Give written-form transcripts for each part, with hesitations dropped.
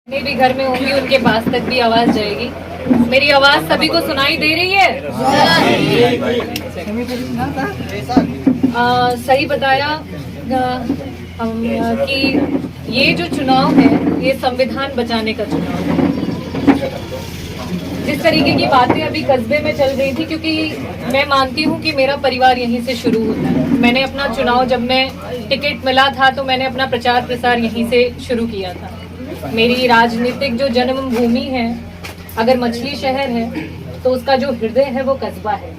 मैं भी घर में होंगी, उनके पास तक भी आवाज जाएगी। मेरी आवाज सभी को सुनाई दे रही है? सही बताया कि ये जो चुनाव है ये संविधान बचाने का चुनाव है। जिस तरीके की बातें अभी कस्बे में चल रही थी, क्योंकि मैं मानती हूँ कि मेरा परिवार यहीं से शुरू होता है। मैंने अपना चुनाव, जब मैं टिकट मिला था तो मैंने अपना प्रचार प्रसार यहीं से शुरू किया था। मेरी राजनीतिक जो जन्मभूमि है, अगर मछली शहर है तो उसका जो हृदय है वो कस्बा है,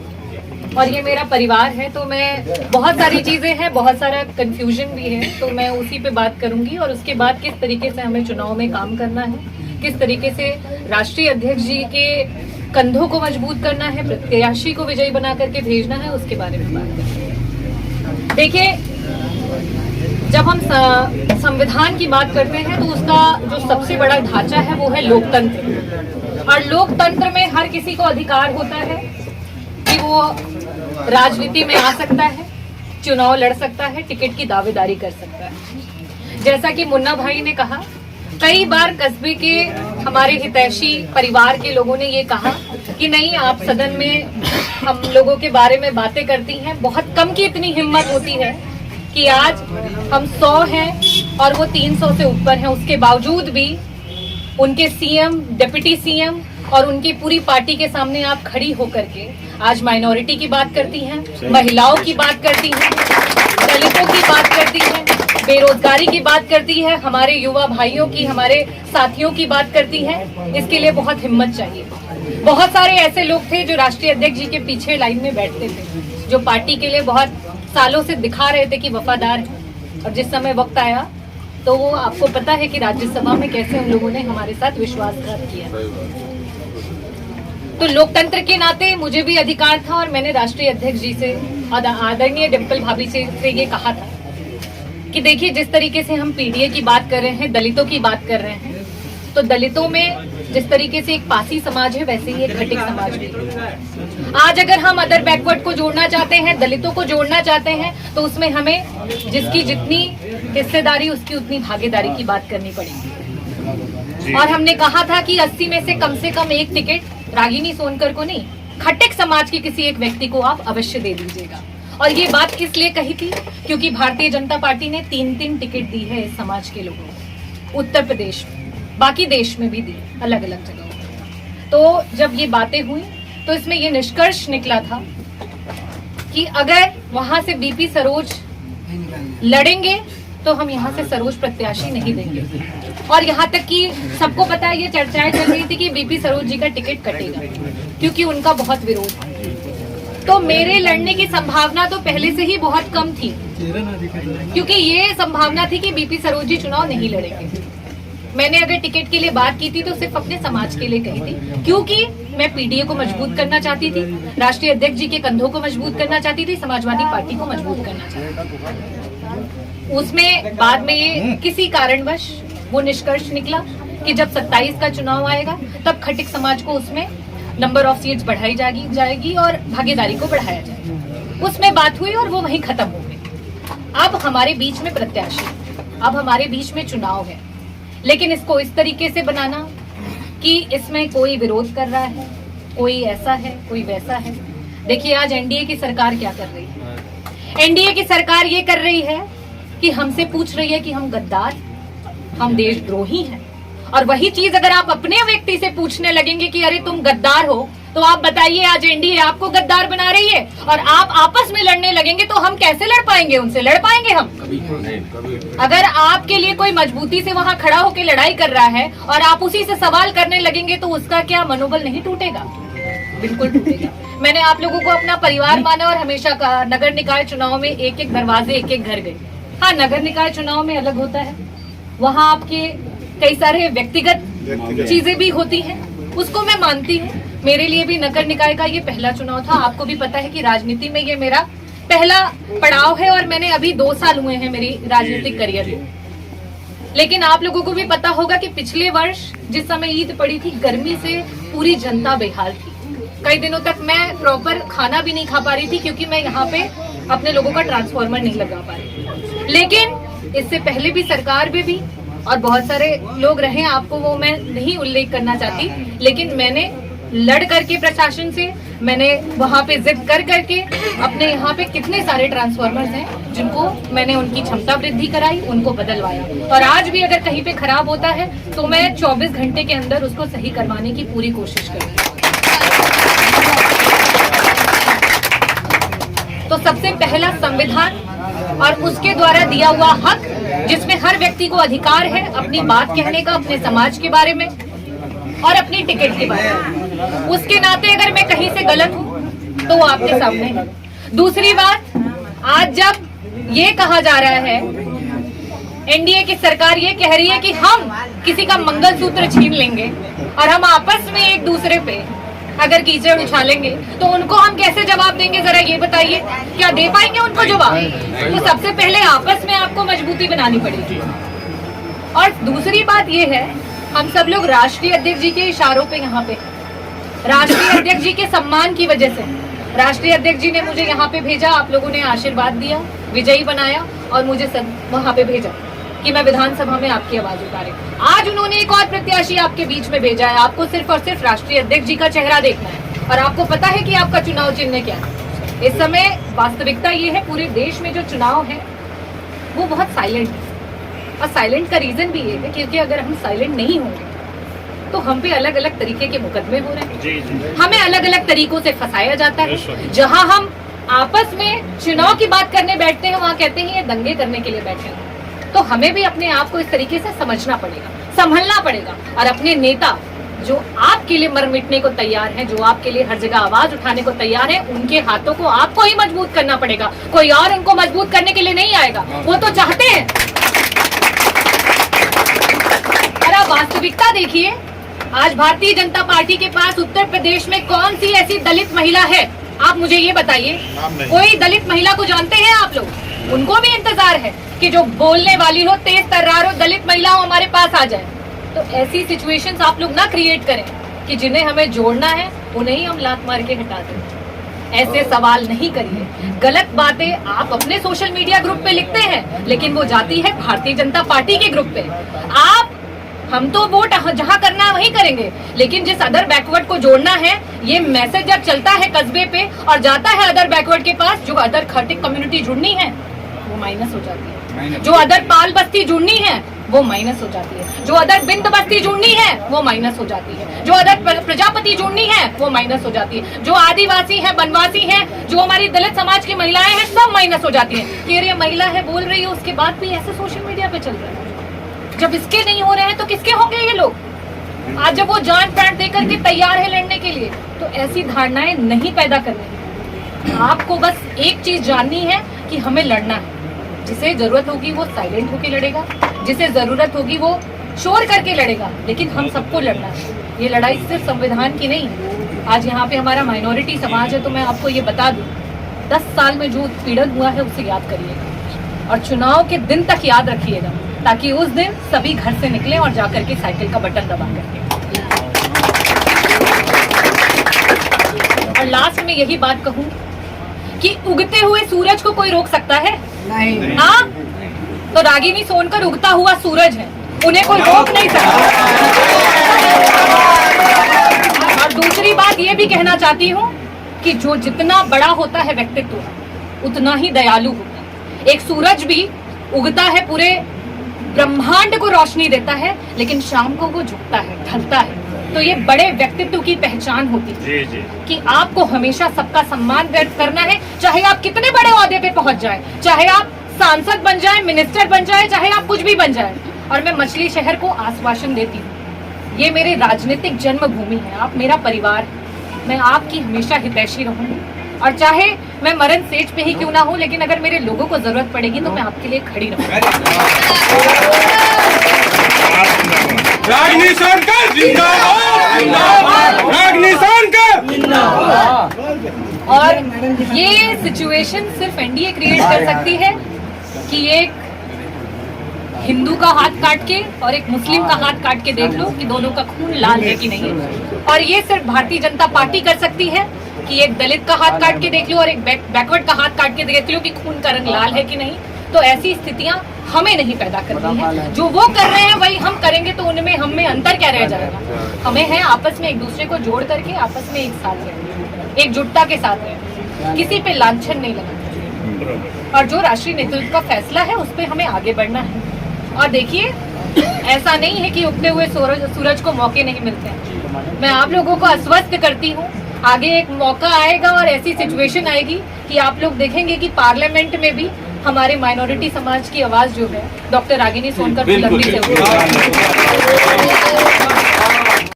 और ये मेरा परिवार है। तो मैं, बहुत सारी चीजें हैं, बहुत सारा कंफ्यूजन भी है, तो मैं उसी पे बात करूंगी। और उसके बाद किस तरीके से हमें चुनाव में काम करना है, किस तरीके से राष्ट्रीय अध्यक्ष जी के कंधों को मजबूत करना है, प्रत्याशी को विजयी बना करके भेजना है, उसके बारे में बात करेंगे। देखिए, जब हम संविधान की बात करते हैं तो उसका जो सबसे बड़ा ढांचा है वो है लोकतंत्र। और लोकतंत्र में हर किसी को अधिकार होता है कि वो राजनीति में आ सकता है, चुनाव लड़ सकता है, टिकट की दावेदारी कर सकता है। जैसा कि मुन्ना भाई ने कहा, कई बार कस्बे के हमारे हितैषी परिवार के लोगों ने ये कहा कि नहीं, आप सदन में हम लोगों के बारे में बातें करती हैं। बहुत कम की इतनी हिम्मत होती है कि आज हम 100 हैं और वो 300 से ऊपर हैं, उसके बावजूद भी उनके सीएम, डिप्टी सीएम और उनकी पूरी पार्टी के सामने आप खड़ी होकर के आज माइनॉरिटी की बात करती हैं, महिलाओं की बात करती हैं, दलितों की बात करती हैं, बेरोजगारी की बात करती है, हमारे युवा भाइयों की, हमारे साथियों की बात करती है। इसके लिए बहुत हिम्मत चाहिए। बहुत सारे ऐसे लोग थे जो राष्ट्रीय अध्यक्ष जी के पीछे लाइन में बैठते थे, जो पार्टी के लिए बहुत सालों से दिखा रहे थे कि वफादार है, और जिस समय वक्त आया तो वो, आपको पता है कि राज्यसभा में कैसे उन लोगों ने हमारे साथ विश्वासघात किया। तो लोकतंत्र के नाते मुझे भी अधिकार था, और मैंने राष्ट्रीय अध्यक्ष जी से और आदरणीय डिम्पल भाभी से ये कहा था कि देखिए, जिस तरीके से हम पीडीए की बात कर रहे हैं, दलितों की बात कर रहे हैं, तो दलितों में जिस तरीके से एक पासी समाज है, वैसे ही एक खटिक समाज भी है। आज अगर हम अदर बैकवर्ड को जोड़ना चाहते हैं, दलितों को जोड़ना चाहते हैं, तो उसमें हमें जिसकी जितनी हिस्सेदारी, उसकी उतनी भागीदारी की बात करनी पड़ेगी। और हमने कहा था कि 80 में से कम एक टिकट रागिनी सोनकर को नहीं, खटिक समाज के किसी एक व्यक्ति को आप अवश्य दे दीजिएगा। और ये बात किस लिए कही थी? क्योंकि भारतीय जनता पार्टी ने 3-3 टिकट दी है इस समाज के लोगों को, उत्तर प्रदेश में, बाकी देश में भी दी, अलग अलग जगहों। तो जब ये बातें हुई तो इसमें ये निष्कर्ष निकला था कि अगर वहां से बीपी सरोज लड़ेंगे तो हम यहाँ से सरोज प्रत्याशी नहीं देंगे। और यहाँ तक कि सबको पता है, ये चर्चाएं चल रही थी कि बीपी सरोज जी का टिकट कटेगा, क्योंकि उनका बहुत विरोध है। तो मेरे लड़ने की संभावना तो पहले से ही बहुत कम थी, क्योंकि ये संभावना थी कि बीपी सरोज जी चुनाव नहीं लड़ेंगे। मैंने अगर टिकट के लिए बात की थी तो सिर्फ अपने समाज के लिए कही थी, क्योंकि मैं पीडीए को मजबूत करना चाहती थी, राष्ट्रीय अध्यक्ष जी के कंधों को मजबूत करना चाहती थी, समाजवादी पार्टी को मजबूत करना चाहती थी। उसमें बाद में ये किसी कारणवश वो निष्कर्ष निकला कि जब 27 का चुनाव आएगा तब खटिक समाज को उसमें नंबर ऑफ सीट्स बढ़ाई जाएगी और भागीदारी को बढ़ाया जाएगा। उसमें बात हुई और वो वहीं खत्म हो गई। अब हमारे बीच में प्रत्याशी, अब हमारे बीच में चुनाव है, लेकिन इसको इस तरीके से बनाना कि इसमें कोई विरोध कर रहा है, कोई ऐसा है, कोई वैसा है। देखिए, आज एनडीए की सरकार क्या कर रही है? एनडीए की सरकार ये कर रही है कि हमसे पूछ रही है कि हम गद्दार, हम देशद्रोही हैं। और वही चीज अगर आप अपने व्यक्ति से पूछने लगेंगे कि अरे तुम गद्दार हो, तो आप बताइए, आज एनडीए आपको गद्दार बना रही है और आप आपस में लड़ने लगेंगे तो हम कैसे लड़ पाएंगे? उनसे लड़ पाएंगे हम? अगर आपके लिए कोई मजबूती से वहां खड़ा होकर लड़ाई कर रहा है और आप उसी से सवाल करने लगेंगे, तो उसका क्या मनोबल नहीं टूटेगा? बिल्कुल टूटेगा। मैंने आप लोगों को अपना परिवार माना और हमेशा कहा, नगर निकाय चुनाव में एक एक दरवाजे, एक एक घर गए। हाँ, नगर निकाय चुनाव में अलग होता है, वहाँ आपके कई सारे व्यक्तिगत चीजें भी होती हैं, उसको मैं मानती हूँ। मेरे लिए भी नगर निकाय का ये पहला चुनाव था। आपको भी पता है कि राजनीति में ये मेरा पहला पड़ाव है, और मैंने अभी 2 साल हुए हैं मेरी राजनीतिक करियर में। लेकिन आप लोगों को भी पता होगा कि पिछले वर्ष जिस समय ईद पड़ी थी, गर्मी से पूरी जनता बेहाल थी। कई दिनों तक मैं प्रॉपर खाना भी नहीं खा पा रही थी, क्योंकि मैं यहाँ पे अपने लोगों का ट्रांसफार्मर नहीं लगा पा रही। लेकिन इससे पहले भी सरकार में भी और बहुत सारे लोग रहे, आपको वो मैं नहीं उल्लेख करना चाहती, लेकिन मैंने लड़ करके प्रशासन से, मैंने वहाँ पे जिद कर करके अपने यहाँ पे कितने सारे ट्रांसफार्मर्स हैं जिनको मैंने उनकी क्षमता वृद्धि कराई, उनको बदलवाया। और आज भी अगर कहीं पे खराब होता है तो मैं 24 घंटे के अंदर उसको सही करवाने की पूरी कोशिश करूँगी। तो सबसे पहला संविधान और उसके द्वारा दिया हुआ हक, जिसमें हर व्यक्ति को अधिकार है अपनी बात कहने का, अपने समाज के बारे में और अपनी टिकट के बारे में। उसके नाते अगर मैं कहीं से गलत हूं तो वो आपके सामने है। दूसरी बात, आज जब ये कहा जा रहा है, एनडीए की सरकार ये कह रही है कि हम किसी का मंगलसूत्र छीन लेंगे और हम आपस में एक दूसरे पे अगर कीचड़ उछालेंगे तो उनको हम कैसे जवाब देंगे, जरा ये बताइए। क्या दे पाएंगे उनको जवाब? तो सबसे पहले आपस में आपको मजबूती बनानी पड़ेगी। और दूसरी बात ये है, हम सब लोग राष्ट्रीय अध्यक्ष जी के इशारों पे यहाँ पे, राष्ट्रीय अध्यक्ष जी के सम्मान की वजह से, राष्ट्रीय अध्यक्ष जी ने मुझे यहाँ पे भेजा, आप लोगों ने आशीर्वाद दिया, विजयी बनाया और मुझे वहाँ पे भेजा कि मैं विधानसभा में आपकी आवाज उतारे। आज उन्होंने एक और प्रत्याशी आपके बीच में भेजा है, आपको सिर्फ और सिर्फ राष्ट्रीय अध्यक्ष जी का चेहरा देखना है और आपको पता है कि आपका चुनाव चिन्ह क्या है। इस समय वास्तविकता ये है, पूरे देश में जो चुनाव है वो बहुत साइलेंट है। और साइलेंट का रीजन भी ये है क्योंकि अगर हम साइलेंट नहीं होंगे तो हम पे अलग अलग तरीके के मुकदमे हो रहे हैं, हमें अलग अलग तरीकों से फंसाया जाता है। जहां हम आपस में चुनाव की बात करने बैठते हैं वहां कहते हैं ये दंगे करने के लिए बैठे हैं। तो हमें भी अपने आप को इस तरीके से समझना पड़ेगा, संभलना पड़ेगा और अपने नेता जो आपके लिए मर मिटने को तैयार हैं, जो आपके लिए हर जगह आवाज उठाने को तैयार है, उनके हाथों को आपको ही मजबूत करना पड़ेगा। कोई और उनको मजबूत करने के लिए नहीं आएगा, वो तो चाहते हैं। और आप वास्तविकता देखिए, आज भारतीय जनता पार्टी के पास उत्तर प्रदेश में कौन सी ऐसी दलित महिला है, आप मुझे ये बताइए। कोई दलित महिला को जानते हैं आप लोग? उनको भी इंतजार है कि जो बोलने वाली हो, तेज तर्रार हो, दलित महिला हो, हमारे पास आ जाए। तो ऐसी सिचुएशंस आप लोग ना क्रिएट करें कि जिन्हें हमें जोड़ना है उन्हें ही हम लात मार के हटा दें। ऐसे सवाल नहीं करिए। गलत बातें आप अपने सोशल मीडिया ग्रुप पे लिखते हैं, लेकिन वो जाती है भारतीय जनता पार्टी के ग्रुप पे। हम तो वोट जहां करना है वहीं करेंगे, लेकिन जिस अदर बैकवर्ड को जोड़ना है, ये मैसेज जब चलता है कस्बे पे और जाता है अदर बैकवर्ड के पास, जो अदर खटिक कम्युनिटी जुड़नी है वो माइनस हो जाती है, जो अदर पाल बस्ती जुड़नी है वो माइनस हो जाती है, जो अदर बिंद बस्ती जुड़नी है वो माइनस हो जाती है, जो अदर प्रजापति जुड़नी है वो माइनस हो जाती है, जो आदिवासी है, वनवासी है, जो हमारी दलित समाज की महिलाएं हैं, सब माइनस हो जाती है। कि ये महिला है बोल रही है, उसके बाद भी ऐसे सोशल मीडिया पे चल रहा है। जब इसके नहीं हो रहे हैं तो किसके होंगे ये लोग? आज जब वो जान प्राण देकर के तैयार है लड़ने के लिए, तो ऐसी धारणाएं नहीं पैदा करनी। आपको बस एक चीज जाननी है कि हमें लड़ना है। जिसे जरूरत होगी वो साइलेंट होकर लड़ेगा, जिसे जरूरत होगी वो शोर करके लड़ेगा, लेकिन हम सबको लड़ना है। ये लड़ाई सिर्फ संविधान की नहीं है। आज यहाँ पे हमारा माइनॉरिटी समाज है, तो मैं आपको ये बता दूं, 10 साल में जो उत्पीड़न हुआ है उसे याद करिएगा और चुनाव के दिन तक याद रखिएगा, ताकि उस दिन सभी घर से निकले और जाकर के साइकिल का बटन दबा करके। और लास्ट में यही बात कहूं कि उगते हुए सूरज को कोई रोक सकता है? नहीं। हाँ, तो रागिनी सोनकर उगता हुआ सूरज है, उन्हें कोई रोक नहीं सकता। और दूसरी बात ये भी कहना चाहती हूँ कि जो जितना बड़ा होता है व्यक्तित्व उतना ही दयालु होता है। एक सूरज भी उगता है, पूरे ब्रह्मांड को रोशनी देता है, लेकिन शाम को वो झुकता है, ढलता है। तो ये बड़े व्यक्तित्व की पहचान होती है कि आपको हमेशा सबका सम्मान व्यक्त करना है, चाहे आप कितने बड़े ओहदे पे पहुंच जाए, चाहे आप सांसद बन जाए, मिनिस्टर बन जाए, चाहे आप कुछ भी बन जाए। और मैं मछली शहर को आश्वासन देती हूँ, ये मेरे राजनीतिक जन्मभूमि है, आप मेरा परिवार है, मैं आपकी हमेशा हितैषी रहूंगी। और चाहे मैं मरण सेज पे ही क्यों ना हूं, लेकिन अगर मेरे लोगों को जरूरत पड़ेगी तो मैं आपके लिए खड़ी रहूंगी। रागिनी सोनकर जिंदाबाद, रागिनी सोनकर जिंदाबाद। और ये सिचुएशन सिर्फ एनडीए क्रिएट कर सकती है कि एक हिंदू का हाथ काट के और एक मुस्लिम का हाथ काट के देख लो कि दोनों का खून लाल है कि नहीं है। और ये सिर्फ भारतीय जनता पार्टी कर सकती है कि एक दलित का हाथ काट के देख लो और एक बैकवर्ड का हाथ काट के देख लो कि खून का रंग लाल है कि नहीं। तो ऐसी स्थितियां हमें नहीं पैदा करनी है। जो वो कर रहे हैं वही हम करेंगे, तो उनमें हम में अंतर क्या रह जाएगा? हमें है आपस में एक दूसरे को जोड़ करके आपस में एक साथ रहना, एकजुटता के साथ रहना, किसी पे लांछन नहीं लगाना, और जो राष्ट्रीय नेतृत्व का फैसला है उस पर हमें आगे बढ़ना है। और देखिए, ऐसा नहीं है कि उगते हुए सूरज को मौके नहीं मिलते हैं। मैं आप लोगों को आश्वस्त करती हूँ, आगे एक मौका आएगा और ऐसी सिचुएशन आएगी कि आप लोग देखेंगे कि पार्लियामेंट में भी हमारे माइनॉरिटी समाज की आवाज जो है डॉक्टर रागिनी सोनकर बुलंदी से उठेगी।